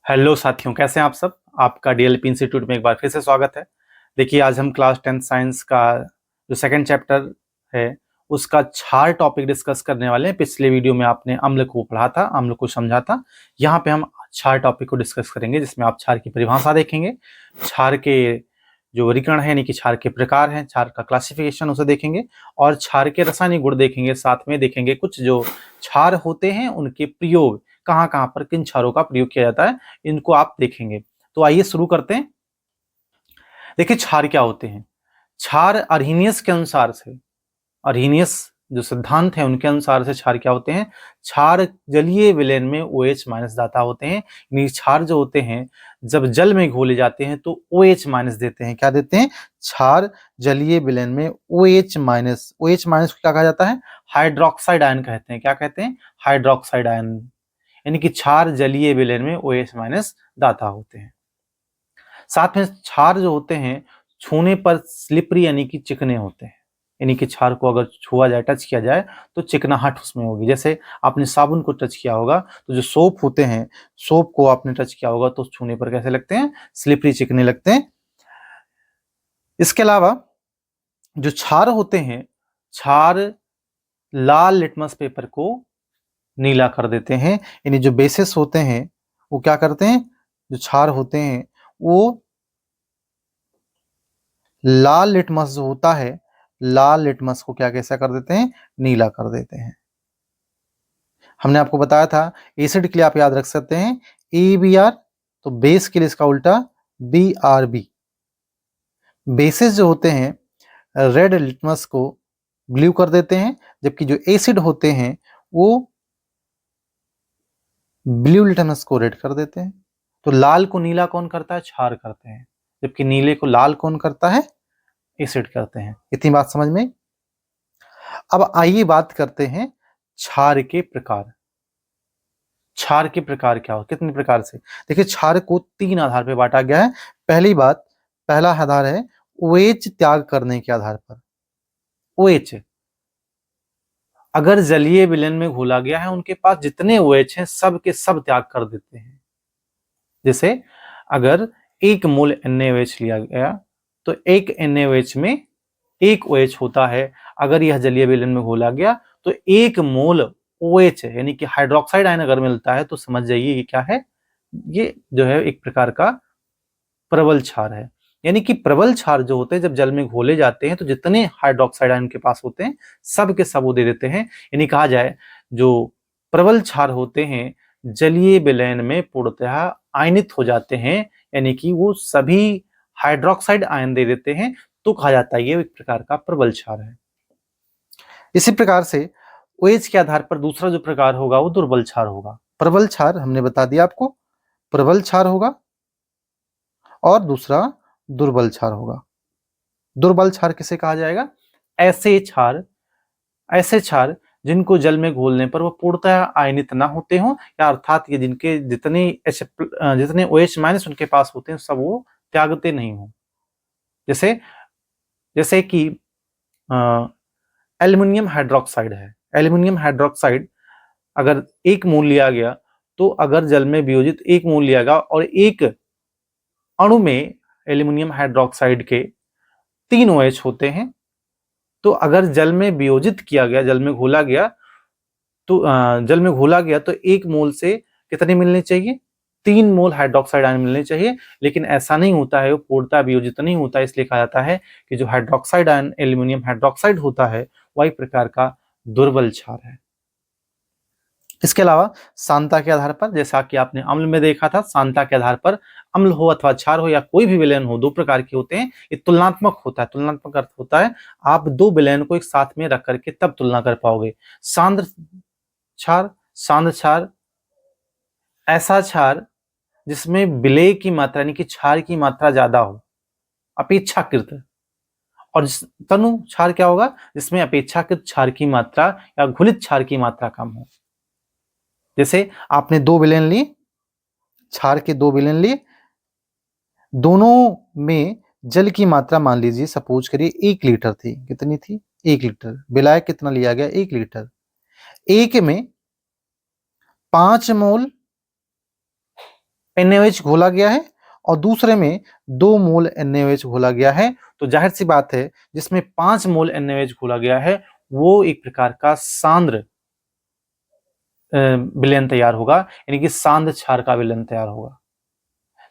Hello साथियों, कैसे हैं आप सब। आपका डीएलपी इंस्टीट्यूट में एक बार फिर से स्वागत है। देखिए, आज हम क्लास 10 साइंस का जो सेकंड चैप्टर है उसका क्षार टॉपिक डिस्कस करने वाले हैं। पिछले वीडियो में आपने अम्ल को पढ़ा था, अम्ल को समझा था। यहाँ पे हम क्षार टॉपिक को डिस्कस करेंगे, जिसमें आप क्षार की परिभाषा देखेंगे, क्षार के जो वर्गीकरण है यानी कि क्षार के प्रकार हैं, क्षार का क्लासिफिकेशन उसे देखेंगे और क्षार के रासायनिक गुण देखेंगे। साथ में देखेंगे कुछ जो क्षार होते हैं उनके प्रयोग, कहाँ कहाँ पर किन क्षारों का प्रयोग किया जाता है, इनको आप देखेंगे। तो आइए शुरू करते हैं। देखिए, क्षार क्या होते हैं। क्षार अर्हीनियस के अनुसार से, अर्हीनियस जो सिद्धांत है उनके अनुसार से क्षार क्या होते हैं। क्षार जलीय विलयन में OH माइनस दाता होते हैं। यानी क्षार जो होते हैं जब जल में घोले जाते हैं तो OH माइनस देते हैं। क्या देते हैं? क्षार जलीय विलयन में OH माइनस, OH माइनस को क्या कहा जाता है? हाइड्रोक्साइड आयन कहते हैं। क्या कहते हैं? Hydroxide ion. यानी कि क्षार जलीय विलयन में OH माइनस दाता होते हैं। साथ में क्षार जो होते हैं छूने पर स्लिपरी यानी कि चिकने होते हैं। यानी कि क्षार को अगर छुआ जाए, टच किया जाए तो चिकनाहट उसमें होगी। जैसे आपने साबुन को टच किया होगा तो जो सोप होते हैं, सोप को आपने टच किया होगा तो छूने पर कैसे लगते हैं? स्लिपरी, चिकने लगते हैं। इसके अलावा जो क्षार होते हैं, क्षार लाल लिटमस पेपर को नीला कर देते हैं। यानी जो बेसिस होते हैं वो क्या करते हैं, जो क्षार होते हैं वो लाल लिटमस जो होता है, लाल लिटमस को क्या कैसा कर देते हैं? नीला कर देते हैं। हमने आपको बताया था एसिड के लिए आप याद रख सकते हैं ABR, तो बेस के लिए इसका उल्टा BRB। बेसिस जो होते हैं रेड लिटमस को ब्लू कर देते हैं, जबकि जो एसिड होते हैं वो ब्लू लिटमस को रेड कर देते हैं। तो लाल को नीला कौन करता है? क्षार करते हैं, जबकि नीले को लाल कौन करता है? एसिड करते हैं। इतनी बात समझ में। अब आइए बात करते हैं क्षार के प्रकार। क्षार के प्रकार क्या हो, कितने प्रकार से? देखिए, क्षार को 3 आधार पर बांटा गया है। पहली बात, पहला आधार है OH त्याग करने के आधार पर। OH अगर जलीय विलयन में घोला गया है, उनके पास जितने OH हैं सब के सब त्याग कर देते हैं। जैसे अगर 1 मोल NaOH लिया गया तो 1 NaOH में 1 OH होता है। अगर यह जलीय विलयन में घोला गया तो 1 मोल OH यानी कि हाइड्रोक्साइड आयन अगर मिलता है तो समझ जाइए ये क्या है, ये जो है एक प्रकार का प्रबल क्षार है। यानी कि प्रबल क्षार जो होते हैं जब जल में घोले जाते हैं तो जितने हाइड्रोक्साइड आयन के पास होते हैं सब के सब वो दे देते हैं। यानी कहा जाए जो प्रबल क्षार होते हैं जलीय विलयन में पूर्णतः आयनित हो जाते हैं, यानी कि वो सभी हाइड्रोक्साइड आयन दे देते हैं, तो कहा जाता है ये एक प्रकार का प्रबल क्षार है। इसी प्रकार से OH के आधार पर दूसरा जो प्रकार होगा वो दुर्बल क्षार होगा। प्रबल क्षार हमने बता दिया आपको, प्रबल क्षार होगा और दूसरा दुर्बल क्षार होगा। दुर्बल क्षार किसे कहा जाएगा? ऐसे क्षार, ऐसे क्षार जिनको जल में घोलने पर वो पूर्णतः आयनित ना होते हों, या अर्थात ये जिनके जितने OH माइनस उनके पास होते हैं सब वो त्यागते नहीं हो। जैसे कि एल्युमिनियम हाइड्रोक्साइड है। एल्युमिनियम हाइड्रोक्साइड अगर 1 मोल लिया गया तो अगर जल में वियोजित 1 मोल लिया गया और एक अणु में एल्युमिनियम हाइड्रोक्साइड के 3 OH होते हैं, तो अगर जल में वियोजित किया गया, जल में घोला गया तो 1 मोल से कितने मिलने चाहिए? 3 मोल हाइड्रोक्साइड आयन मिलने चाहिए। लेकिन ऐसा नहीं होता है, वो पूर्णतः वियोजित नहीं होता है। इसलिए कहा जाता है कि जो हाइड्रोक्साइड आयन एल्युमिनियम हाइड्रोक्साइड होता है वही प्रकार का दुर्बल क्षार है। इसके अलावा सांद्रता के आधार पर, जैसा कि आपने अम्ल में देखा था, सांद्रता के आधार पर अम्ल हो अथवा क्षार हो या कोई भी विलयन हो, 2 प्रकार के होते हैं। ये तुलनात्मक होता है। तुलनात्मक अर्थ होता है आप 2 विलयन को एक साथ में रख करके तब तुलना कर पाओगे। सांद्र क्षार, सांद्र क्षार ऐसा क्षार जिसमें विलेय की मात्रा यानी कि क्षार की मात्रा ज्यादा हो अपेक्षाकृत, और तनु क्षार क्या होगा? जिसमें अपेक्षाकृत क्षार की मात्रा या घुलित क्षार की मात्रा कम हो। जैसे आपने 2 विलयन लिए, क्षार के 2 विलयन लिए, दोनों में जल की मात्रा मान लीजिए सपोज करिए 1 लीटर थी। कितनी थी? 1 लीटर। विलायक कितना लिया गया? 1 लीटर। एक में 5 मोल NaOH घोला गया है और दूसरे में 2 मोल NaOH घोला गया है। तो जाहिर सी बात है जिसमें 5 मोल NaOH घोला गया है वो एक प्रकार का सांद्र विलयन तैयार होगा, यानी कि सांद्र क्षार का विलयन तैयार होगा।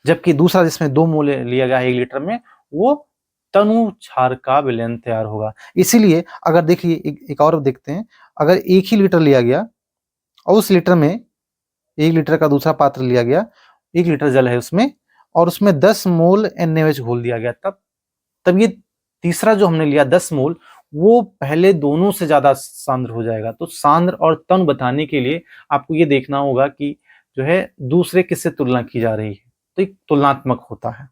जबकि दूसरा जिसमें 2 मोल लिया गया है 1 लीटर में, वो तनु क्षार का विलयन तैयार होगा। इसीलिए अगर देखिए एक और देखते हैं, अगर 1 ही लीटर लिया गया और उस लीटर में 1 लीटर का दूसरा पात्र लिया गया, 1 लीटर जल है उसमें और उसमें 10 मोल NaOH घोल दिया गया, तब ये तीसरा जो हमने लिया 10 मोल, वो पहले दोनों से ज्यादा सांद्र हो जाएगा। तो सांद्र और तनु बताने के लिए आपको ये देखना होगा कि जो है दूसरे किससे तुलना की जा रही है, तो एक तुलनात्मक होता है।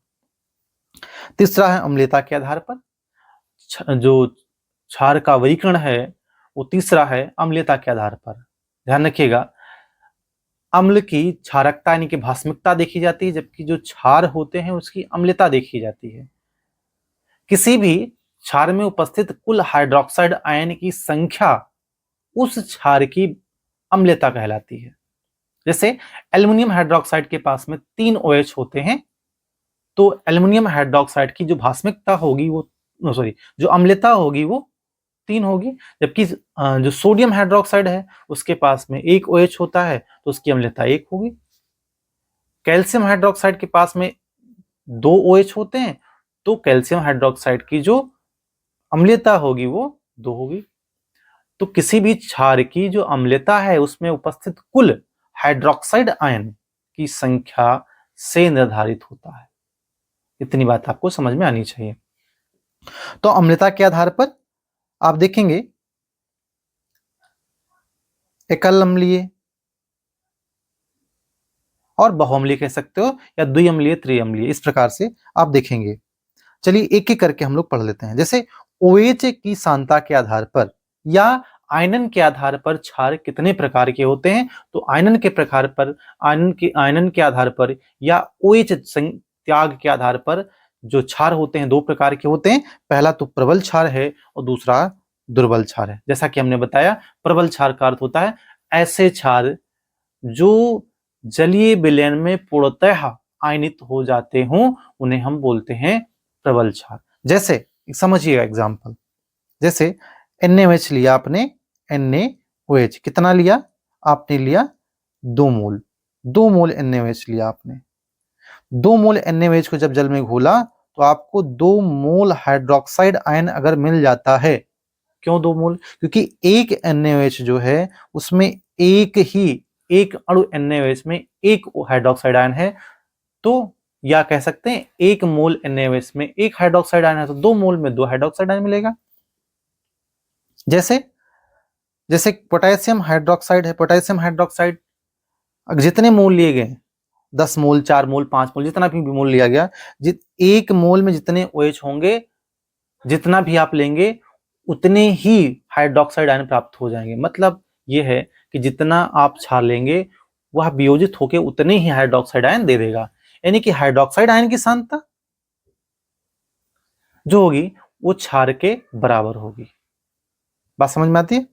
तीसरा है अम्लता के आधार पर। जो क्षार का वर्गीकरण है वो तीसरा है अम्लता के आधार पर। ध्यान रखिएगा, अम्ल की क्षारकता यानी कि भास्मिकता देखी जाती है, जबकि जो क्षार होते हैं उसकी अम्लता देखी जाती है। किसी भी क्षार में उपस्थित कुल हाइड्रोक्साइड आयन की संख्या उस क्षार की अम्लता कहलाती है। जैसे एल्युमिनियम हाइड्रोक्साइड के पास में 3 OH होते हैं, तो एल्युमिनियम हाइड्रोक्साइड की जो भास्मिकता होगी वो जो अम्लता होगी वो 3 होगी। जबकि जो सोडियम हाइड्रोक्साइड है उसके पास में 1 OH होता है, तो उसकी अम्लता 1 होगी। कैल्शियम हाइड्रोक्साइड के पास में 2 OH होते हैं, तो कैल्शियम हाइड्रोक्साइड की जो अम्लता होगी वो 2 होगी। तो किसी भी क्षार की जो अम्लता है उसमें उपस्थित कुल हाइड्रोक्साइड आयन की संख्या से निर्धारित होता है। इतनी बात आपको समझ में आनी चाहिए। तो अम्लता के आधार पर आप देखेंगे एकल अम्लीय और बहुअम्लीय कह सकते हो, या द्विअम्लीय त्रिअम्लीय, इस प्रकार से आप देखेंगे। चलिए एक एक करके हम लोग पढ़ लेते हैं। जैसे OH की सांद्रता के आधार पर या आयनन के आधार पर क्षार कितने प्रकार के होते हैं, तो आयनन के आधार पर या OH त्याग के आधार पर जो क्षार होते हैं 2 प्रकार के होते हैं। पहला तो प्रबल क्षार है और दूसरा दुर्बल क्षार है। जैसा कि हमने बताया, प्रबल क्षार का अर्थ होता है ऐसे क्षार जो जलीय विलयन में पूर्णतः आयनित हो जाते हों, उन्हें हम बोलते हैं प्रबल क्षार। जैसे समझिएगा एग्जाम्पल, जैसे NaOH लिया आपने, NaOH कितना लिया आपने, लिया 2 मोल, 2 मोल NaOH लिया आपने। 2 मोल NaOH को जब जल में घोला तो आपको 2 मोल हाइड्रोक्साइड आयन अगर मिल जाता है। क्यों 2 मोल? क्योंकि एक NaOH जो है उसमें एक अणु NaOH में 1 हाइड्रोक्साइड आयन है, तो या कह सकते हैं 1 मोल NaOH में 1 हाइड्रोक्साइड आयन है, तो 2 मोल में 2 हाइड्रोक्साइड आयन मिलेगा। जैसे पोटेशियम हाइड्रोक्साइड है, पोटेशियम हाइड्रोक्साइड जितने मोल लिए गए, 10 मोल, 4 मोल, 5 मोल, जितना भी मोल लिया गया, 1 मोल में जितने OH होंगे, जितना भी आप लेंगे उतने ही हाइड्रोक्साइड आयन प्राप्त हो जाएंगे। मतलब यह है कि जितना आप क्षार लेंगे वह वियोजित होकर उतने ही हाइड्रोक्साइड आयन दे देगा, यानी कि हाइड्रोक्साइड आयन की सांद्रता जो होगी वो क्षार के बराबर होगी। बात समझ में आती है?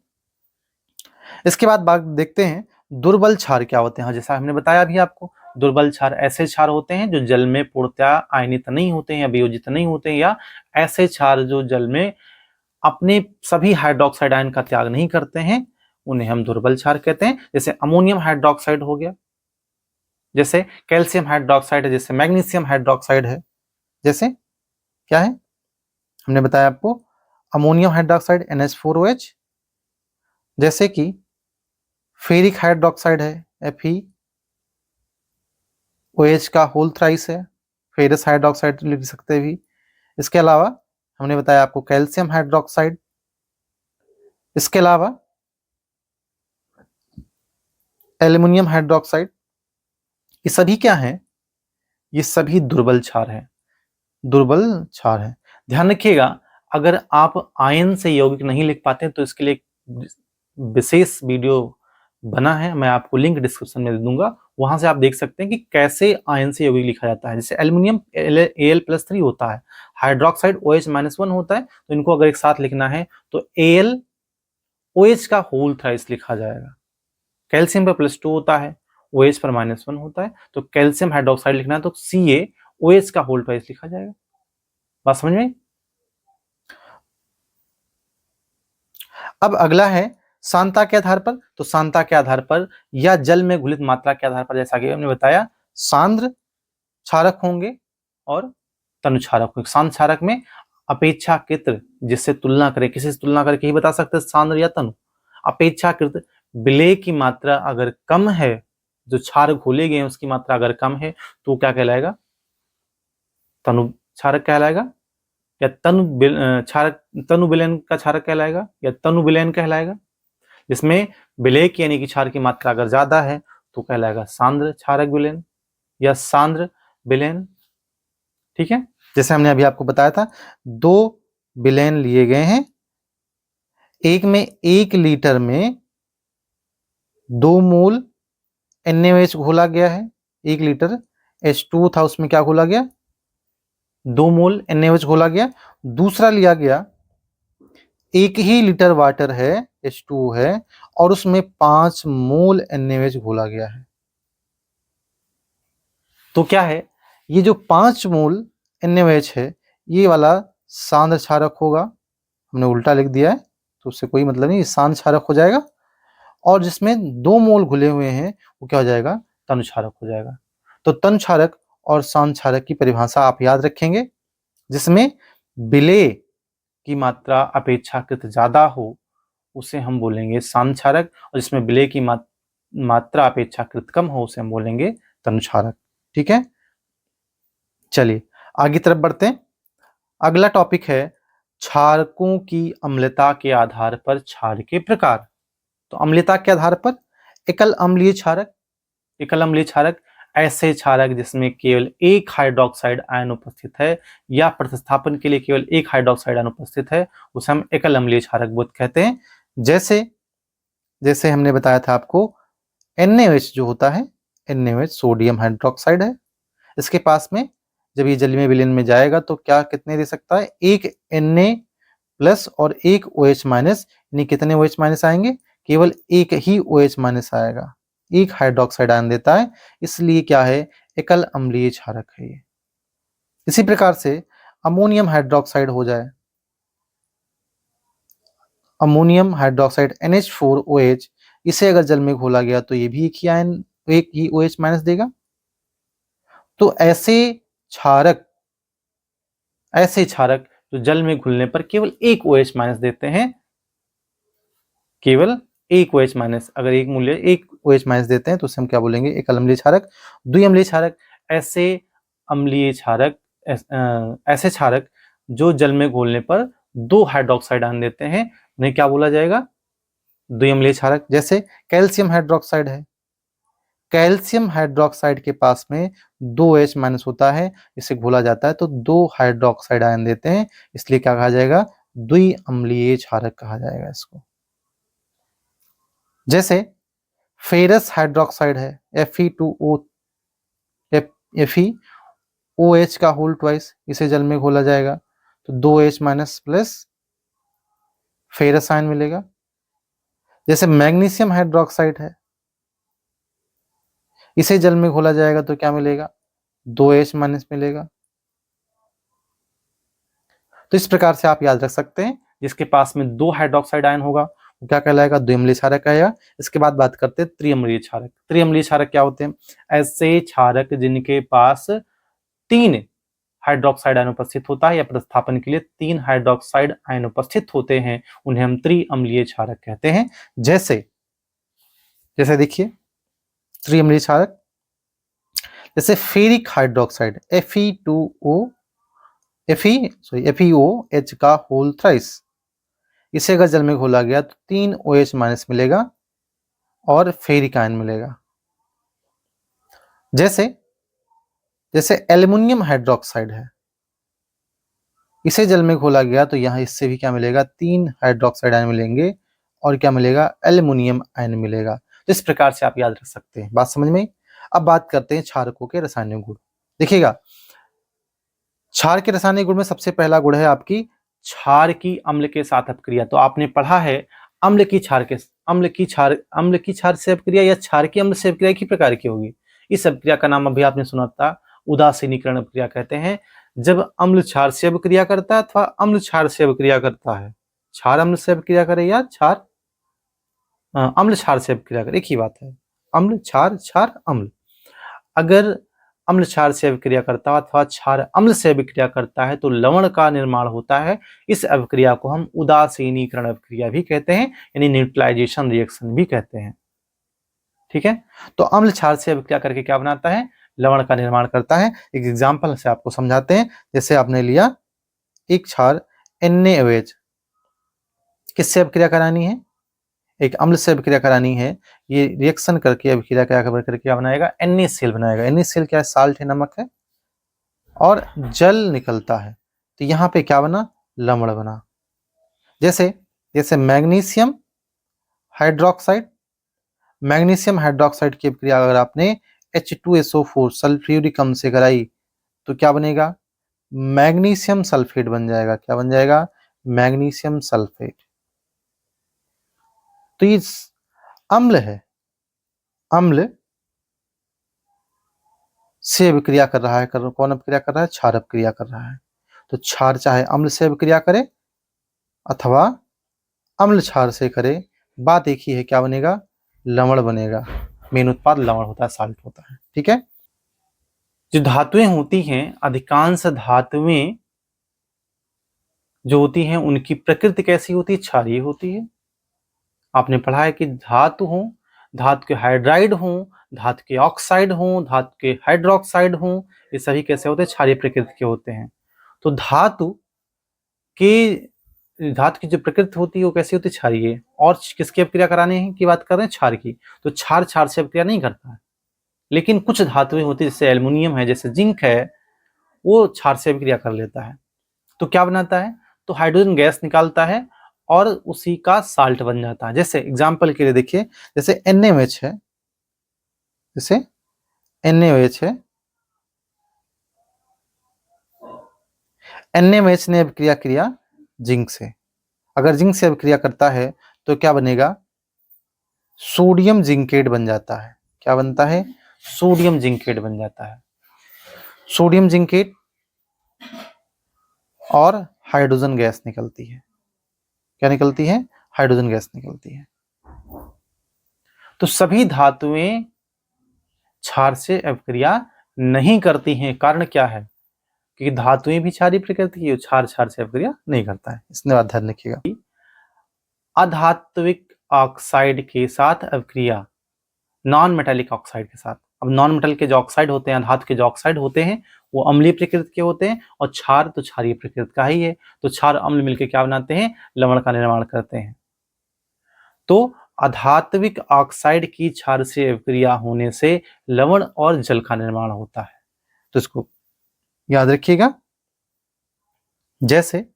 इसके बाद बात देखते हैं दुर्बल क्षार क्या होते हैं। जैसा हमने बताया अभी आपको, दुर्बल क्षार ऐसे क्षार होते हैं जो जल में पूर्णतः आयनित नहीं होते हैं या वियोजित नहीं होते हैं, या ऐसे क्षार जो जल में अपने सभी हाइड्रोक्साइड आयन का त्याग नहीं करते हैं, उन्हें हम दुर्बल क्षार कहते हैं। जैसे अमोनियम हाइड्रोक्साइड हो गया, जैसे कैल्शियम हाइड्रोक्साइड है, जैसे मैग्नीशियम हाइड्रोक्साइड है, जैसे क्या है हमने बताया आपको अमोनियम हाइड्रोक्साइड NH4OH, जैसे कि फेरिक हाइड्रोक्साइड है FeOH का होल थ्राइस है, फेरस हाइड्रोक्साइड लिख सकते हैं भी। इसके अलावा हमने बताया आपको कैल्शियम हाइड्रोक्साइड, इसके अलावा एल्युमिनियम हाइड्रोक्साइड, ये सभी क्या हैं? ये सभी दुर्बल क्षार हैं, दुर्बल क्षार है। ध्यान रखिएगा, अगर आप आयन से यौगिक नहीं लिख पाते तो इसके लिए विशेष वीडियो बना है, मैं आपको लिंक डिस्क्रिप्शन में दे दूंगा, वहां से आप देख सकते हैं कि कैसे आयन से यौगिक लिखा जाता है। जैसे एल्युमिनियम Al+3 होता है, हाइड्रोक्साइड OH-1 होता है, तो इनको अगर एक साथ लिखना है तो AlOH का होल थ्राइस लिखा जाएगा। कैल्शियम पे +2 होता है, OH पर -1 होता है, तो कैल्शियम हाइड्रोक्साइड लिखना है तो CaOH का होल ट्वाइस लिखा जाएगा। बात समझ में? अब अगला है सांद्रता के आधार पर। तो सांद्रता के आधार पर या जल में घुलित मात्रा के आधार पर, जैसा कि हमने बताया, सांद्र क्षारक होंगे और तनु क्षारक होंगे। सांद्र क्षारक में अपेक्षाकृत, जिससे तुलना करें, किसी से तुलना करके ही बता सकते हैं सांद्र या तनु। अपेक्षाकृत विलेय की मात्रा अगर कम है, जो क्षार घोले गए हैं उसकी मात्रा अगर कम है, तो क्या कहलाएगा? तनु क्षारक कहलाएगा, या क्षारक, तनु विलयन का क्षारक कहलाएगा, या तनु विलयन कहलाएगा। जिसमें विलेय यानी कि क्षार की मात्रा अगर ज्यादा है तो कहलाएगा सांद्र क्षारक विलयन या सांद्र विलयन। ठीक है, जैसे हमने अभी आपको बताया था, 2 विलयन लिए गए हैं, एक में 1 लीटर में 2 मोल NaOH घोला गया है। 1 लीटर H2 था, उसमें क्या घोला गया? 2 मोल NaOH घोला गया। दूसरा लिया गया, 1 ही लीटर वाटर है, H2 है, और उसमें 5 मोल NaOH घोला गया है। तो क्या है, ये जो 5 मोल NaOH है, ये वाला सांद्र क्षारक होगा। हमने उल्टा लिख दिया है तो उससे कोई मतलब नहीं, ये सांद्र क्षारक हो जाएगा। और जिसमें 2 मोल घुले हुए हैं वो क्या हो जाएगा? तनु क्षारक हो जाएगा। तो तनु क्षारक और सांद्र क्षारक की परिभाषा आप याद रखेंगे, जिसमें विलेय की मात्रा अपेक्षाकृत ज्यादा हो उसे हम बोलेंगे सांद्र क्षारक, और जिसमें विलेय की मात्रा अपेक्षाकृत कम हो उसे हम बोलेंगे तनु क्षारक। ठीक है, चलिए आगे तरफ बढ़ते हैं। अगला टॉपिक है क्षारकों की अम्लता के आधार पर क्षार के प्रकार। तो अम्लता के आधार पर एकल अम्लीय क्षारक। एकल अम्लीय क्षारक ऐसे क्षारक जिसमें केवल एक हाइड्रोक्साइड आयन उपस्थित है या प्रतिस्थापन के लिए केवल एक हाइड्रोक्साइड आयन उपस्थित है, उसे हम एकल अम्लीय क्षारक बोध कहते हैं। जैसे जैसे हमने बताया था आपको, NaOH जो होता है, NaOH सोडियम हाइड्रोक्साइड है। इसके पास में जब ये जलीय विलयन में जाएगा तो क्या कितने दे सकता है? एक Na प्लस और एक OH माइनस, यानी कितने OH माइनस आएंगे? केवल एक ही OH माइनस आएगा, एक हाइड्रोक्साइड आयन देता है, इसलिए क्या है? एकल अम्लीय क्षारक है ये। इसी प्रकार से अमोनियम हाइड्रोक्साइड हो जाए, अमोनियम हाइड्रोक्साइड NH4OH, इसे अगर जल में घोला गया तो ये भी एक ही OH माइनस देगा। तो ऐसे क्षारक जो जल में घुलने पर केवल एक OH माइनस देते हैं, केवल एक OH माइनस, अगर एक मूल्य एक OH माइनस देते हैं तो उसे हम क्या बोलेंगे? एकल अम्लीय क्षारक। द्विअम्लीय क्षारक ऐसे क्षारक जो जल में घोलने पर 2 हाइड्रोक्साइड आयन देते हैं, उन्हें क्या बोला जाएगा? द्विअम्लीय क्षारक। जैसे कैल्शियम हाइड्रोक्साइड है, कैल्शियम हाइड्रोक्साइड के पास में 2 OH माइनस होता है, इसे घोला जाता है तो 2 हाइड्रोक्साइड आयन देते हैं, इसलिए क्या कहा जाएगा? द्विअम्लीय क्षारक कहा जाएगा इसको। जैसे फेरस हाइड्रोक्साइड है, FeOH का होल ट्वाइस, इसे जल में घोला जाएगा तो 2 OH minus plus ferrous ion मिलेगा। जैसे मैग्नीशियम हाइड्रोक्साइड है, इसे जल में घोला जाएगा तो क्या मिलेगा? 2 OH माइनस मिलेगा। तो इस प्रकार से आप याद रख सकते हैं, जिसके पास में 2 हाइड्रोक्साइड आयन होगा वो क्या कहलाएगा? द्विअम्लीय क्षारक कहेगा। इसके बाद बात करते हैं त्रिअम्लीय क्षारक। त्रिअम्लीय क्षारक क्या होते हैं? ऐसे क्षारक जिनके पास 3 हाइड्रोक्साइड आयन उपस्थित होता है या प्रतिस्थापन के लिए 3 हाइड्रोक्साइड आयन उपस्थित होते हैं, उन्हें हम त्रिअम्लीय क्षारक कहते हैं। जैसे देखिए त्रिअम्लीय क्षारक, जैसे फेरिक हाइड्रोक्साइड FeOH का होल थ्राइस, इसे अगर जल में घोला गया तो 3 OH माइनस मिलेगा और फेरिक आयन मिलेगा। जैसे एल्युमिनियम हाइड्रोक्साइड है, इसे जल में घोला गया तो यहाँ इससे भी क्या मिलेगा? 3 हाइड्रोक्साइड आयन मिलेंगे और क्या मिलेगा? एल्युमिनियम आयन मिलेगा। तो इस प्रकार से आप याद रख सकते हैं। बात समझ में? अब बात करते हैं क्षारकों के रासायनिक गुण। देखिएगा, क्षार के रासायनिक गुण में सबसे पहला गुण है आपकी क्षार की अम्ल के साथ अपक्रिया। तो आपने पढ़ा है अम्ल की क्षार के अम्ल की क्षार से अपक्रिया या क्षार की अम्ल से अपक्रिया की प्रकार की होगी। इस अपक्रिया का नाम अभी आपने सुना था, उदासीनीकरण अपक्रिया कहते हैं। जब अम्ल क्षार से अपक्रिया करता है अथवा अम्ल क्षार से अपक्रिया करता है, क्षार अम्ल से अपक्रिया करे या क्षार अम्ल क्षार से अपक्रिया करे, एक ही बात है। अम्ल क्षार, क्षार अम्ल। अगर अम्ल क्षार से अभिक्रिया करता है अथवा क्षार अम्ल से अभिक्रिया करता है तो लवण का निर्माण होता है। इस अभिक्रिया को हम उदासीनीकरण अभिक्रिया भी कहते हैं, यानी न्यूट्रलाइजेशन रिएक्शन भी कहते हैं। ठीक है, तो अम्ल क्षार से अभिक्रिया करके क्या बनाता है, लवण का निर्माण करता है। एक एग्जाम्पल से आपको समझाते हैं। जैसे आपने लिया एक क्षार NaOH, किससे अभिक्रिया करानी है, एक अम्ल से अभिक्रिया करानी है। ये रिएक्शन करके अभिक्रिया करके क्या बनाएगा, NaCl बनाएगा। NaCl क्या है, साल्ट है, नमक है, और जल निकलता है। तो यहाँ पे क्या बना, लवण बना। जैसे जैसे मैग्नीशियम हाइड्रोक्साइड, मैग्नीशियम हाइड्रोक्साइड की अभिक्रिया अगर आपने H2SO4 सल्फ्यूरिक अम्ल से कराई तो क्या बनेगा, मैग्नीशियम सल्फेट बन जाएगा। क्या बन जाएगा, मैग्नीशियम सल्फेट। तो ये अम्ल है, अम्ल से अभिक्रिया कर रहा है, कौन अभिक्रिया कर रहा है, क्षार अभिक्रिया कर रहा है। तो क्षार चाहे अम्ल से अभिक्रिया करे अथवा अम्ल क्षार से करे, बात एक ही है, क्या बनेगा, लवण बनेगा। मेन उत्पाद लवण होता है, साल्ट होता है। ठीक है, जो धातुएं होती हैं, अधिकांश धातुएं जो होती हैं उनकी प्रकृति कैसी होती है, क्षारीय होती है। आपने पढ़ा है कि धातु हो, धातु के हाइड्राइड हो, धातु के ऑक्साइड हो, धातु के हाइड्रोक्साइड हो, ये सभी कैसे होते हैं, क्षारीय प्रकृति के होते हैं। तो धातु की जो प्रकृति होती है वो कैसी होती है, क्षारीय। और किसकी अभिक्रिया कराने की बात कर रहे हैं, क्षार की। तो क्षार क्षार से अभिक्रिया नहीं करता है, लेकिन कुछ धातुएं होती है, जैसे एल्युमिनियम है, जैसे जिंक है, वो क्षार से अभिक्रिया कर लेता है। तो क्या बनाता है, तो हाइड्रोजन गैस निकालता है और उसी का साल्ट बन जाता है। जैसे एग्जाम्पल के लिए देखिए, जैसे NaOH है, जैसे NaOH है, NaOH ने अभिक्रिया किया जिंक से। अगर जिंक से अभिक्रिया करता है तो क्या बनेगा, सोडियम जिंकेट बन जाता है। क्या बनता है, सोडियम जिंकेट बन जाता है। सोडियम जिंकेट और हाइड्रोजन गैस निकलती है। क्या निकलती है, हाइड्रोजन गैस निकलती है। तो सभी धातुएं क्षार से अभिक्रिया नहीं करती हैं। कारण क्या है, क्योंकि धातुएं भी क्षारीय प्रकृति की, क्षार क्षार से अभिक्रिया नहीं करता है। इसने बात ध्यान रखिएगा। अधात्विक ऑक्साइड के साथ अभिक्रिया नॉन मेटालिक ऑक्साइड के साथ। अब नॉन मेटल के जो ऑक्साइड होते हैं, धातु के जो ऑक्साइड होते हैं, वो अम्लीय प्रकृति के होते हैं, और क्षार तो क्षारीय प्रकृति का ही है। तो क्षार अम्ल मिलकर क्या बनाते हैं, लवण का निर्माण करते हैं। तो अधात्विक ऑक्साइड की क्षार से अभिक्रिया होने से लवण और जल का निर्माण होता है। तो इसको याद रखिएगा। जैसे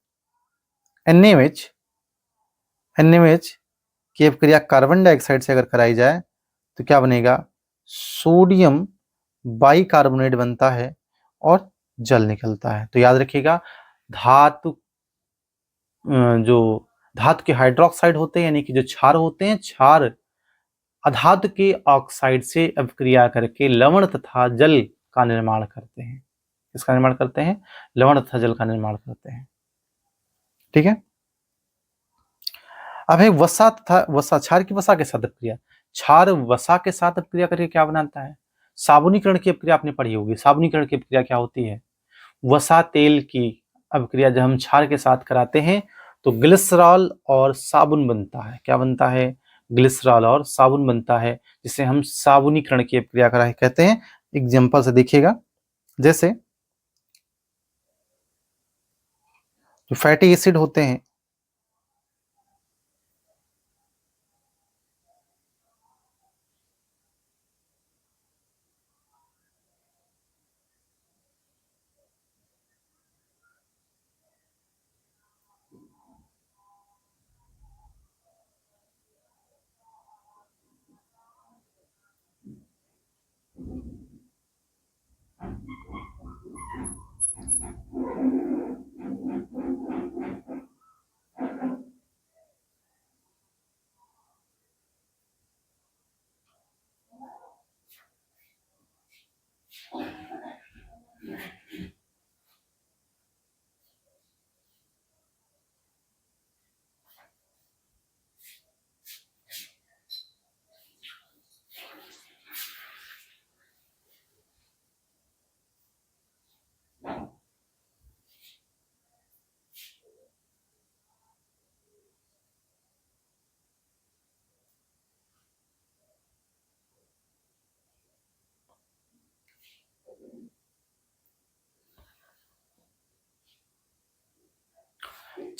NaOH की अभिक्रिया कार्बन डाइऑक्साइड से अगर कराई जाए तो क्या बनेगा, सोडियम बाइकार्बोनेट बनता है और जल निकलता है। तो याद रखिएगा, धातु जो धातु के हाइड्रोक्साइड होते हैं, यानी कि जो क्षार होते हैं, क्षार अधातु के ऑक्साइड से अभिक्रिया करके लवण तथा जल का निर्माण करते हैं। किसका निर्माण करते हैं, लवण तथा जल का निर्माण करते हैं। ठीक है, अब है वसा तथा वसा, क्षार की वसा के साथ अभिक्रिया। क्षार वसा के साथ अभिक्रिया करके क्या बनाता है, साबुनीकरण की अभिक्रिया आपने पढ़ी होगी। साबुनीकरण की अभिक्रिया क्या होती है, वसा तेल की अभिक्रिया जब हम क्षार के साथ कराते हैं तो ग्लिसरॉल और साबुन बनता है। क्या बनता है, ग्लिसरॉल और साबुन बनता है, जिसे हम साबुनीकरण की अभिक्रिया करा कहते हैं। एग्जांपल से देखिएगा, जैसे जो फैटी एसिड होते हैं,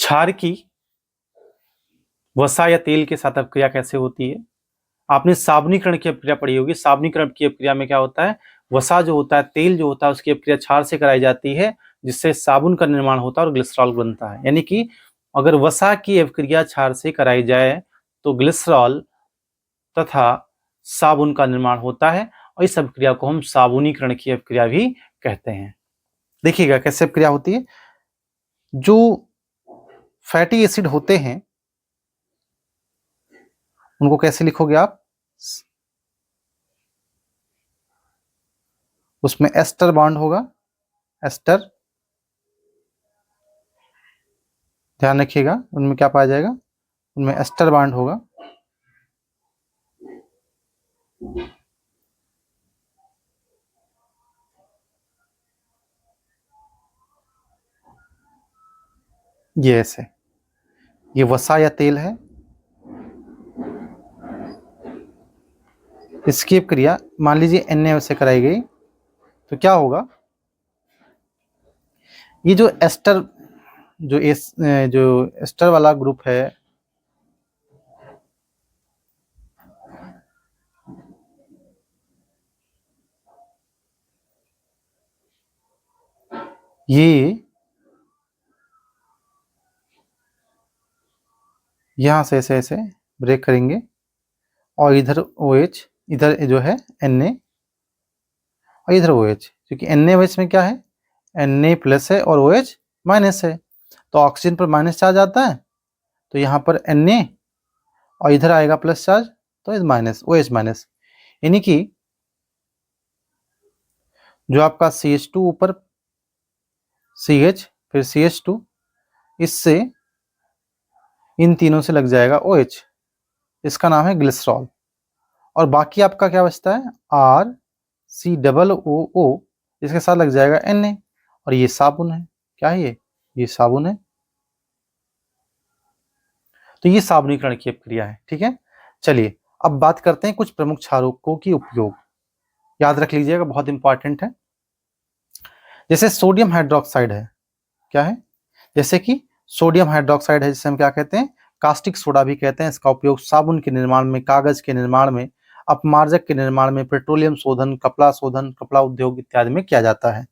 क्षार की वसा या तेल के साथ अपक्रिया कैसे होती है। आपने साबुनीकरण की अपक्रिया पढ़ी होगी। साबुनीकरण की अपक्रिया में क्या होता है, वसा जो होता है, तेल जो होता है, उसकी अपक्रिया क्षार से कराई जाती है, जिससे साबुन का निर्माण होता है और ग्लिसरॉल बनता है। यानी कि अगर वसा की अपक्रिया क्षार से कराई जाए तो ग्लिसरॉल तथा साबुन का निर्माण होता है, और इस अपक्रिया को हम साबुनीकरण की अपक्रिया भी कहते हैं। देखिएगा कैसे अपक्रिया होती है। जो फैटी एसिड होते हैं उनको कैसे लिखोगे आप, उसमें एस्टर बॉन्ड होगा, एस्टर, ध्यान रखिएगा उनमें क्या पाया जाएगा, उनमें एस्टर बॉन्ड होगा। ये ऐसे, ये वसा या तेल है, इसकी क्रिया मान लीजिए Na से कराई गई तो क्या होगा, ये जो एस्टर, जो एस्टर वाला ग्रुप है, ये यहां से ऐसे ऐसे ब्रेक करेंगे और इधर OH, इधर जो है Na और इधर OH, क्योंकि NaOH में क्या है, Na प्लस है और OH माइनस है, तो ऑक्सीजन पर माइनस चार्ज आता है, तो यहाँ पर Na और इधर आएगा प्लस चार्ज, तो इस माइनस OH माइनस, यानी कि जो आपका CH2 ऊपर CH फिर CH2, इससे इन तीनों से लग जाएगा OH, इसका नाम है ग्लिसरॉल, और बाकी आपका क्या बचता है RCOO, इसके साथ लग जाएगा Na, और ये साबुन है, क्या है ये साबुन है। तो ये साबुनीकरण की प्रक्रिया है, ठीक है। चलिए अब बात करते हैं कुछ प्रमुख क्षारकों की उपयोग, याद रख लीजिएगा बहुत इंपॉर्टेंट है। जैसे सोडियम हाइड्रोक्साइड है, क्या है, जैसे कि सोडियम हाइड्रोक्साइड है, जिसे हम क्या कहते हैं, कास्टिक सोडा भी कहते हैं। इसका उपयोग साबुन के निर्माण में, कागज के निर्माण में, अपमार्जक के निर्माण में, पेट्रोलियम शोधन, कपड़ा उद्योग इत्यादि में किया जाता है।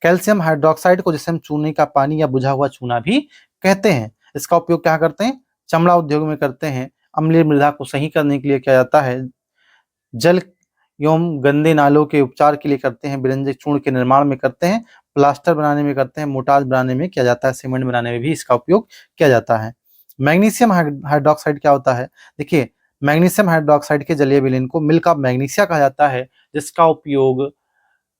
कैल्शियम हाइड्रोक्साइड को जिसे हम चूने का पानी या बुझा हुआ चूना भी कहते हैं, इसका उपयोग क्या करते हैं, चमड़ा उद्योग में करते हैं। अम्लीय मृदा को सही करने के लिए किया जाता है, जल एवं गंदे नालों के उपचार के लिए करते हैं, विरंजक चूर्ण के निर्माण में करते हैं, प्लास्टर बनाने में करते हैं, मोटाज बनाने में किया जाता है, सीमेंट बनाने में भी इसका उपयोग किया जाता है। मैग्नीशियम हाइड्रोक्साइड क्या होता है, देखिए मैग्नीशियम हाइड्रोक्साइड के जलीय विलयन को मिल्क ऑफ मैग्नीशिया कहा जाता है, जिसका उपयोग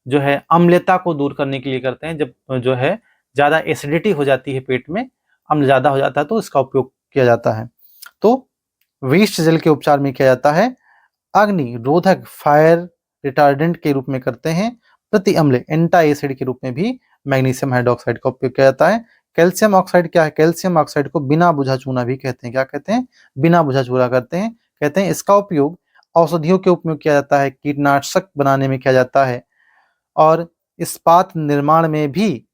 जो है अम्लता को दूर करने के लिए करते हैं। जब जो है ज्यादा एसिडिटी हो जाती है पेट में, अम्ल ज्यादा हो जाता है, तो इसका उपयोग किया जाता है। तो विष जल के उपचार में किया जाता है, अग्नि रोधक फायर रिटार्डेंट के रूप में करते हैं, प्रति अम्ल एंटी एसिड के रूप में भी मैग्नीशियम हाइड्रोक्साइड का उपयोग किया जाता है। कैल्शियम ऑक्साइड क्या है, कैल्शियम ऑक्साइड को बिना बुझा चूना भी कहते हैं, क्या कहते हैं, बिना बुझा चूना करते हैं, कहते हैं। इसका उपयोग औषधियों के उपयोग किया जाता है, कीटनाशक बनाने में किया जाता है, और इस्पात निर्माण में भी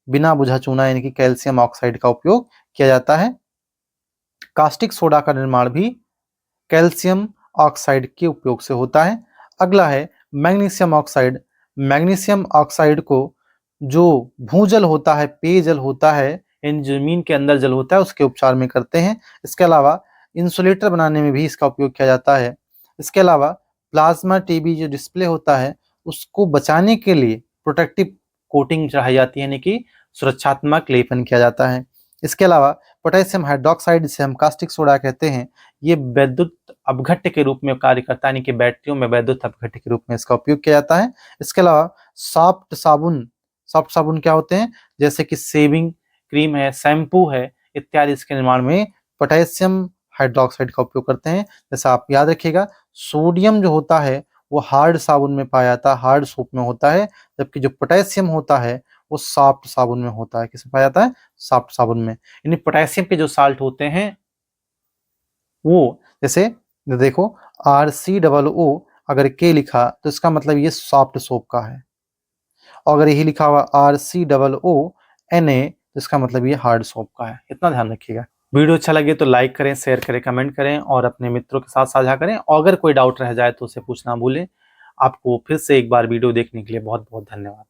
बिना बुझा चूना यानी कि कैल्शियम ऑक्साइड का उपयोग किया जाता है। कास्टिक सोडा का निर्माण भी कैल्शियम ऑक्साइड के उपयोग से होता है। अगला है मैग्नीशियम ऑक्साइड। मैग्नीशियम ऑक्साइड को जो भूजल होता है, पेयजल होता है, इन जमीन के अंदर जल होता है, उसके उपचार में करते हैं। इसके अलावा इंसुलेटर बनाने में भी इसका उपयोग किया जाता है। इसके अलावा प्लाज्मा टीबी जो डिस्प्ले होता है उसको बचाने के लिए प्रोटेक्टिव कोटिंग चढ़ाई जाती है, यानी कि सुरक्षात्मक लेपन किया जाता है। इसके अलावा पोटेशियम हाइड्रोक्साइड, जिसे हम कास्टिक सोडा कहते हैं, ये वैद्युत अपघट्य के रूप में कार्य करता है, यानी कि बैटरियों में वैद्युत अपघट्य के रूप में इसका उपयोग किया जाता है। इसके अलावा सॉफ्ट साबुन क्या होते हैं, जैसे कि शेविंग क्रीम है, शैम्पू है इत्यादि, इसके निर्माण में पोटेशियम हाइड्रोक्साइड का उपयोग करते हैं। जैसा आप याद रखिएगा, सोडियम जो होता है वो हार्ड साबुन में पाया जाता है, हार्ड सोप में होता है, जबकि जो पोटेशियम होता है वो सॉफ्ट साबुन में होता है। किसमें पाया जाता है, सॉफ्ट साबुन में। यानी पोटेशियम के जो साल्ट होते हैं वो, जैसे देखो RCOO, अगर के लिखा तो इसका मतलब ये सॉफ्ट सोप का है, और अगर यही लिखा हुआ RCOO Na तो इसका मतलब ये हार्ड सॉफ्ट का है, इतना ध्यान रखिएगा। वीडियो अच्छा लगे तो लाइक करें, शेयर करें, कमेंट करें और अपने मित्रों के साथ साझा करें, और अगर कोई डाउट रह जाए तो उसे पूछना भूलें। आपको फिर से एक बार वीडियो देखने के लिए बहुत बहुत धन्यवाद।